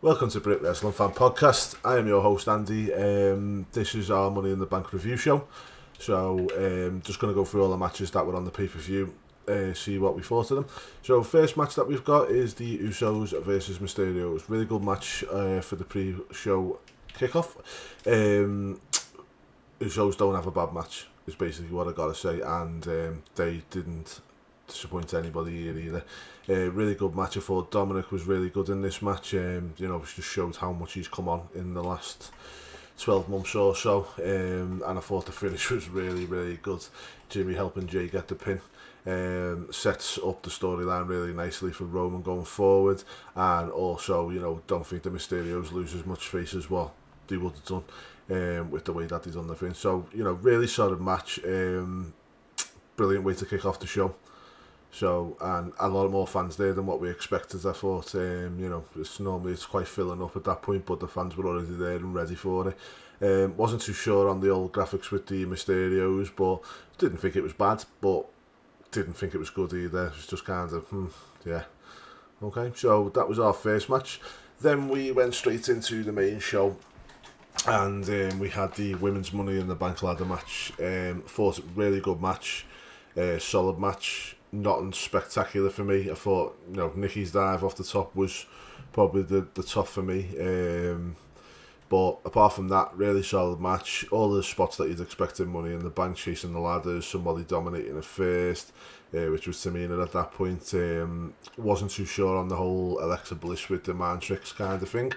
Welcome to Brit Wrestling Fan Podcast. I am your host Andy. This is our Money in the Bank review show. So just going to go through all the matches that were on the pay-per-view, see what we thought of them. So first match that we've got is the Usos versus Mysterio. It's a really good match for the pre-show kickoff. Usos don't have a bad match, is basically what I got to say, and they didn't disappoint anybody here either. Really good match. I thought Dominic was really good in this match. It just showed how much he's come on in the last 12 months or so, and I thought the finish was really, really good. Jimmy helping Jay get the pin sets up the storyline really nicely for Roman going forward, and also, don't think the Mysterios lose as much face as what they would have done with the way that he's done the thing. So, really solid match. Brilliant way to kick off the show. So, and a lot more fans there than what we expected. I thought, it's quite filling up at that point, but the fans were already there and ready for it. Wasn't too sure on the old graphics with the Mysterios, but didn't think it was bad, but didn't think it was good either. It was just kind of, yeah. Okay, so that was our first match. Then we went straight into the main show, and we had the Women's Money in the Bank ladder match. Thought really good match, solid match. Nothing spectacular for me. I thought, Nikki's dive off the top was probably the top for me. But apart from that, really solid match. All the spots that you'd expect in Money in the Bank, chasing the ladders, somebody dominating at first, which was Tamina at that point. Wasn't too sure on the whole Alexa Bliss with the man tricks kind of thing.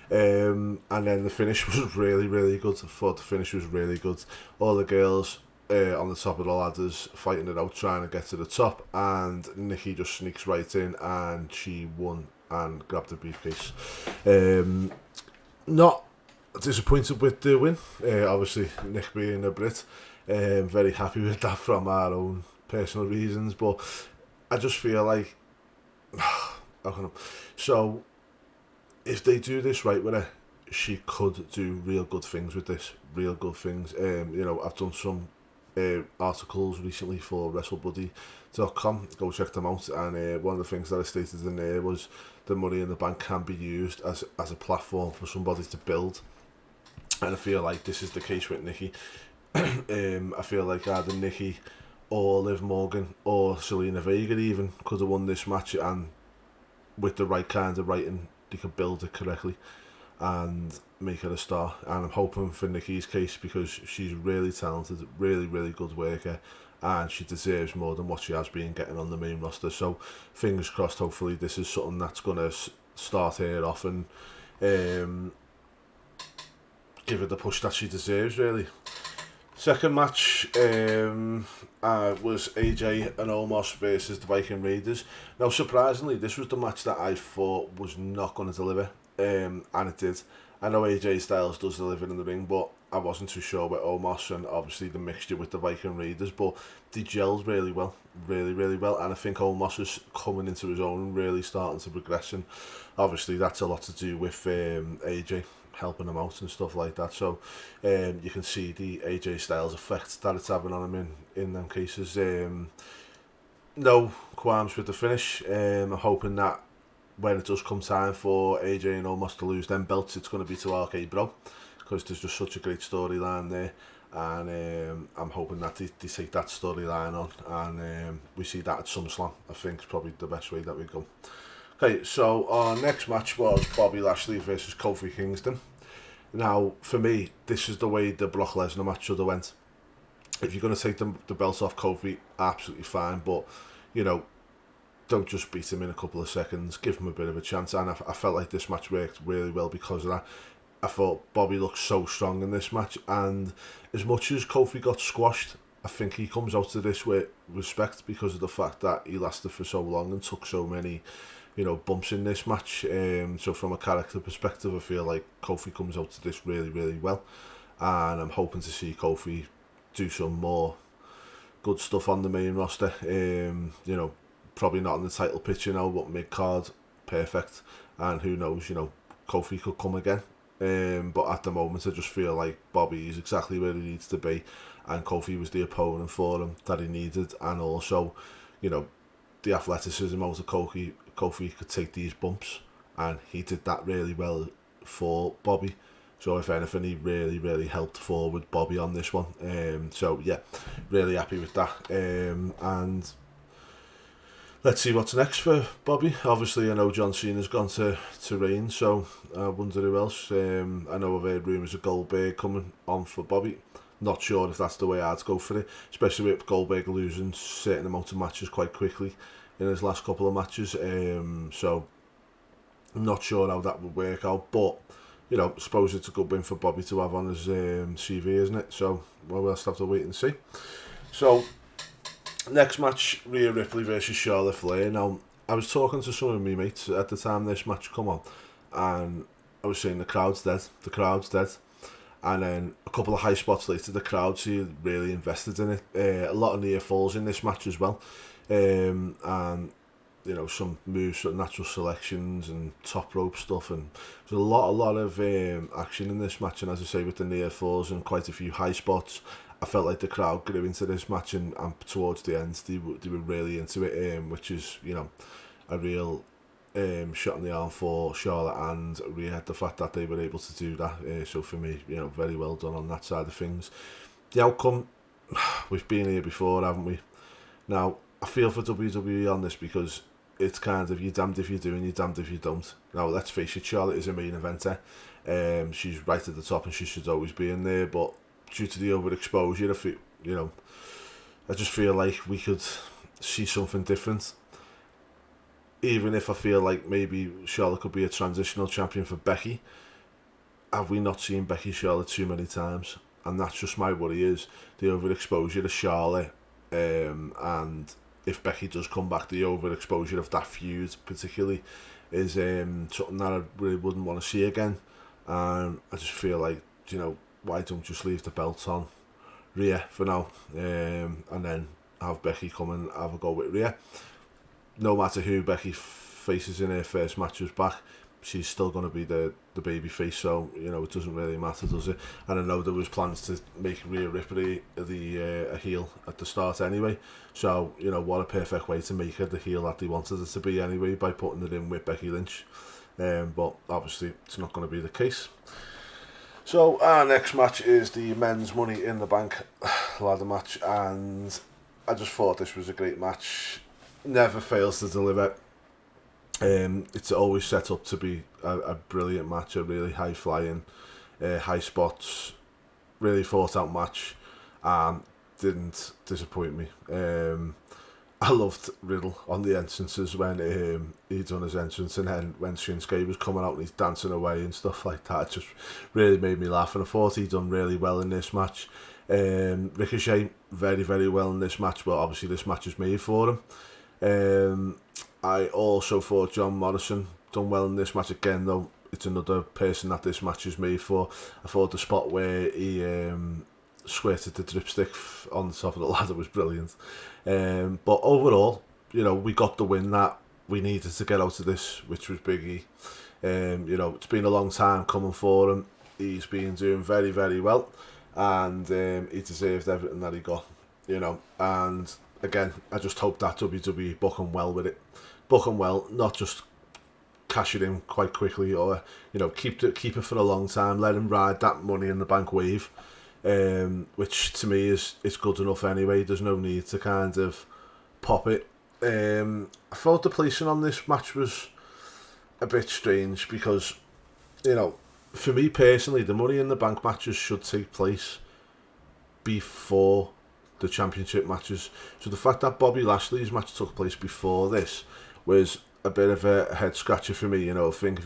And then the finish was really, really good. I thought the finish was really good. All the girls on the top of the ladders fighting it out, trying to get to the top, and Nikki just sneaks right in and she won and grabbed the briefcase. Not disappointed with the win, obviously Nick being a Brit, very happy with that from our own personal reasons, but I just feel like so if they do this right with her, she could do real good things with this, real good things. I've done some articles recently for WrestleBuddy.com. Go check them out, and one of the things that I stated in there was the Money in the Bank can be used as a platform for somebody to build, and I feel like this is the case with Nikki. I feel like either Nikki or Liv Morgan or Selena Vega even could have won this match, and with the right kind of writing they could build it correctly and make her a star. And I'm hoping for Nikki's case, because she's really talented, really, really good worker, and she deserves more than what she has been getting on the main roster. So fingers crossed, hopefully this is something that's going to start her off and give her the push that she deserves, really. Second match was AJ and Omos versus the Viking Raiders. Now, surprisingly, this was the match that I thought was not going to deliver, and it did. I know AJ Styles does deliver in the ring, but I wasn't too sure with Omos and obviously the mixture with the Viking Raiders, but they gelled really well, really, really well, and I think Omos is coming into his own, really starting to progress, and obviously that's a lot to do with AJ helping him out and stuff like that. So you can see the AJ Styles effect that it's having on him in them cases. No qualms with the finish. I'm hoping that when it does come time for AJ and Omos to lose them belts, it's going to be to RK Bro, because there's just such a great storyline there, and I'm hoping that they take that storyline on, and we see that at SummerSlam. I think it's probably the best way that we go. Okay, so our next match was Bobby Lashley versus Kofi Kingston. Now, for me, this is the way the Brock Lesnar match should have went. If you're going to take the belt off Kofi, absolutely fine, but, don't just beat him in a couple of seconds. Give him a bit of a chance, and I felt like this match worked really well because of that. I thought Bobby looked so strong in this match, and as much as Kofi got squashed, I think he comes out of this with respect because of the fact that he lasted for so long and took so many bumps in this match. So from a character perspective, I feel like Kofi comes out to this really, really well, and I'm hoping to see Kofi do some more good stuff on the main roster. Probably not in the title picture now, but mid-card, perfect, and who knows, Kofi could come again. But at the moment, I just feel like Bobby is exactly where he needs to be, and Kofi was the opponent for him that he needed, and also, the athleticism out of Kofi could take these bumps and he did that really well for Bobby. So if anything, he really helped forward Bobby on this one. So yeah, really happy with that. And let's see what's next for Bobby. Obviously, I know John Cena's gone to Reigns, so I wonder who else. I know I've heard rumours of Goldberg coming on for Bobby. Not sure if that's the way I'd go for it, especially with Goldberg losing certain amount of matches quite quickly in his last couple of matches. So I'm not sure how that would work out, but you know, suppose it's a good win for Bobby to have on his CV, isn't it? So we'll just have to wait and see. So next match, Rhea Ripley versus Charlotte Flair. Now, I was talking to some of my mates at the time this match come on, and I was saying the crowd's dead. And then a couple of high spots later, the crowd seemed really invested in it. A lot of near falls in this match as well. And, you know, some moves, natural selections and top rope stuff. And there's a lot of action in this match. And as I say, with the near falls and quite a few high spots, I felt like the crowd grew into this match. And towards the end, they were really into it, which is, you know, a real shot in the arm for Charlotte and Rhea, the fact that they were able to do that. So for me, you know, very well done on that side of things. The outcome, we've been here before, haven't we? Now, I feel for WWE on this because it's kind of, you're damned if you do and you're damned if you don't. Now, let's face it, Charlotte is a main eventer. She's right at the top and she should always be in there, but due to the overexposure, I just feel like we could see something different. Even if I feel like maybe Charlotte could be a transitional champion for Becky, have we not seen Becky Charlotte too many times? And that's just my worry, is the overexposure of Charlotte, and if Becky does come back, the overexposure of that feud particularly is something that I really wouldn't want to see again. I just feel like, you know, why don't just leave the belt on Rhea for now, and then have Becky come and have a go with Rhea. No matter who Becky faces in her first matches back, she's still going to be the baby face, so you know, it doesn't really matter, does it? And I know there was plans to make Rhea Ripley a heel at the start anyway, so you know, what a perfect way to make her the heel that they wanted her to be anyway, by putting it in with Becky Lynch. But obviously it's not going to be the case. So our next match is the men's Money in the Bank ladder match, and I just thought this was a great match. Never fails to deliver. It's always set up to be a brilliant match, a really high flying, high spots, really thought out match. Didn't disappoint me. I loved Riddle on the entrances when he done his entrance, and then when Shinsuke was coming out and he's dancing away and stuff like that, it just really made me laugh, and I thought he'd done really well in this match. Ricochet, very well in this match, but obviously this match is made for him. I also thought John Morrison done well in this match again, though it's another person that this match is made for. I thought the spot where he squirted the dripstick on the top of the ladder was brilliant. But overall, you know, we got the win that we needed to get out of this, which was Big E. You know, it's been a long time coming for him. He's been doing very well, and he deserved everything that he got, you know. And again, I just hope that WWE book him well with it. Book him well, not just cash it in quite quickly, or you know, keep it for a long time. Let him ride that Money in the Bank wave, which to me is good enough anyway. There's no need to kind of pop it. I thought the placing on this match was a bit strange because, you know, for me personally, the Money in the Bank matches should take place before the championship matches. So the fact that Bobby Lashley's match took place before this was a bit of a head scratcher for me. You know, I think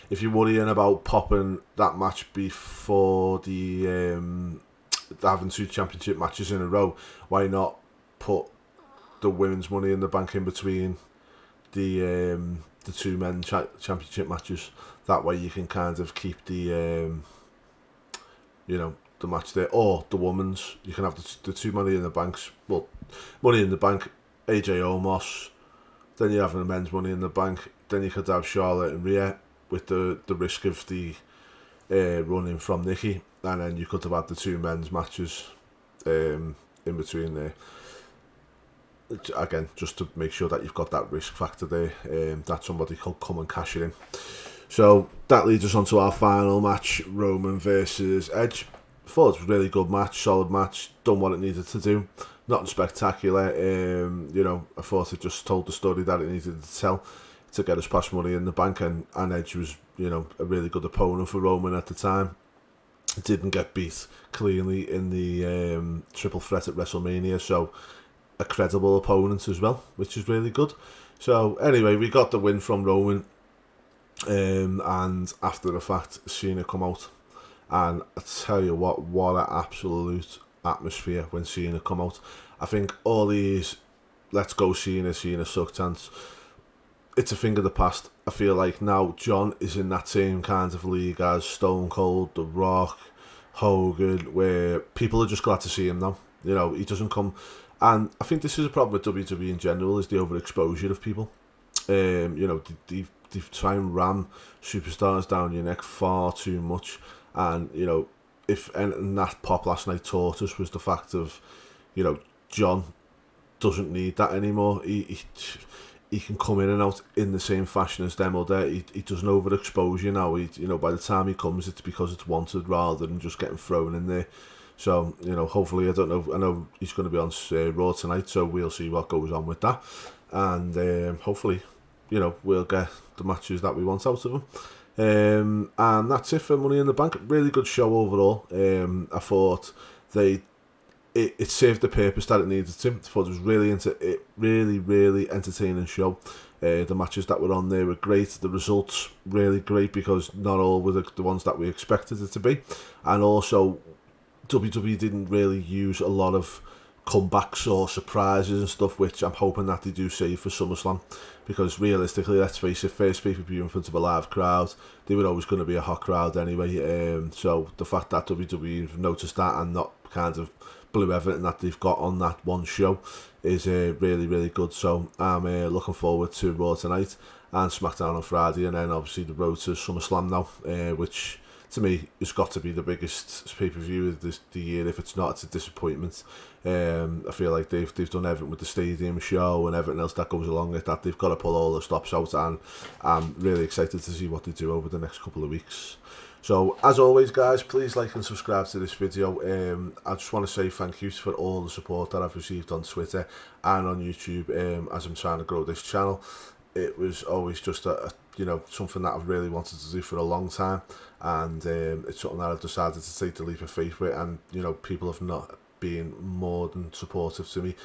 if you're worrying about popping that match before the having two championship matches in a row, why not put the women's Money in the Bank in between the two men championship matches? That way you can kind of keep the you know, the match there, or the women's. You can have the two Money in the Banks. Well, Money in the Bank, AJ Omos. Then you have the men's Money in the Bank. Then you could have Charlotte and Rhea with the risk of the running from Nikki, and then you could have had the two men's matches in between there. again, just to make sure that you've got that risk factor there, that somebody could come and cash it in. So that leads us on to our final match, Roman versus Edge. Thought it was a really good match, solid match, done what it needed to do. Nothing spectacular. I thought it just told the story that it needed to tell to get us past Money in the Bank, and Edge was, a really good opponent for Roman at the time. Didn't get beat cleanly in the triple threat at WrestleMania, so a credible opponent as well, which is really good. So anyway, we got the win from Roman, and after the fact, Cena come out, and I tell you what an absolute atmosphere when Cena come out. I think all these "Let's go Cena suck" chants, it's a thing of the past. I feel like now John is in that same kind of league as Stone Cold, The Rock, Hogan, where people are just glad to see him now. He doesn't come, and I think this is a problem with WWE in general, is the overexposure of people. They try and ram superstars down your neck far too much, and if anything that pop last night taught us was the fact of, John doesn't need that anymore. He can come in and out in the same fashion as them other. He doesn't overexpose you now. By the time he comes, it's because it's wanted rather than just getting thrown in there. So, hopefully, I know he's going to be on Raw tonight, so we'll see what goes on with that. And hopefully, we'll get the matches that we want out of him. And that's it for Money in the Bank. Really good show overall. I thought it served the purpose that it needed to. I thought it was really entertaining show. The matches that were on there were great. The results really great, because not all were the ones that we expected it to be. And also, WWE didn't really use a lot of comebacks or surprises and stuff, which I'm hoping that they do save for SummerSlam, because realistically, let's face it, first pay-per-view in front of a live crowd, they were always going to be a hot crowd anyway. So the fact that WWE noticed that and not kind of blew everything that they've got on that one show is really good. So I'm looking forward to Raw tonight and SmackDown on Friday, and then obviously the road to SummerSlam now, which to me has got to be the biggest pay-per-view of the year. If it's not, it's a disappointment. I feel like they've done everything with the stadium show and everything else that goes along with that. They've got to pull all the stops out, and I'm really excited to see what they do over the next couple of weeks. So, as always, guys, please like and subscribe to this video. I just want to say thank you for all the support that I've received on Twitter and on YouTube as I'm trying to grow this channel. It was always just something that I've really wanted to do for a long time, and it's something that I've decided to take the leap of faith with, and people have not been more than supportive to me.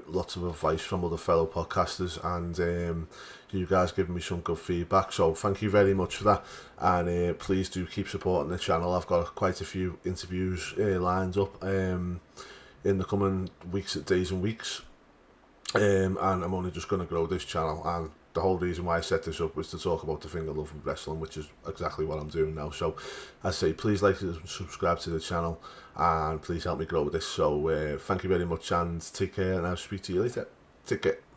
Lots of advice from other fellow podcasters, and you guys giving me some good feedback, so thank you very much for that. And please do keep supporting the channel. I've got quite a few interviews lined up in the coming days and weeks, and I'm only just going to grow this channel, and the whole reason why I set this up was to talk about the thing I love in wrestling, which is exactly what I'm doing now. So I say, please like and subscribe to the channel, and please help me grow this. So thank you very much, and take care, and I'll speak to you later. Take care.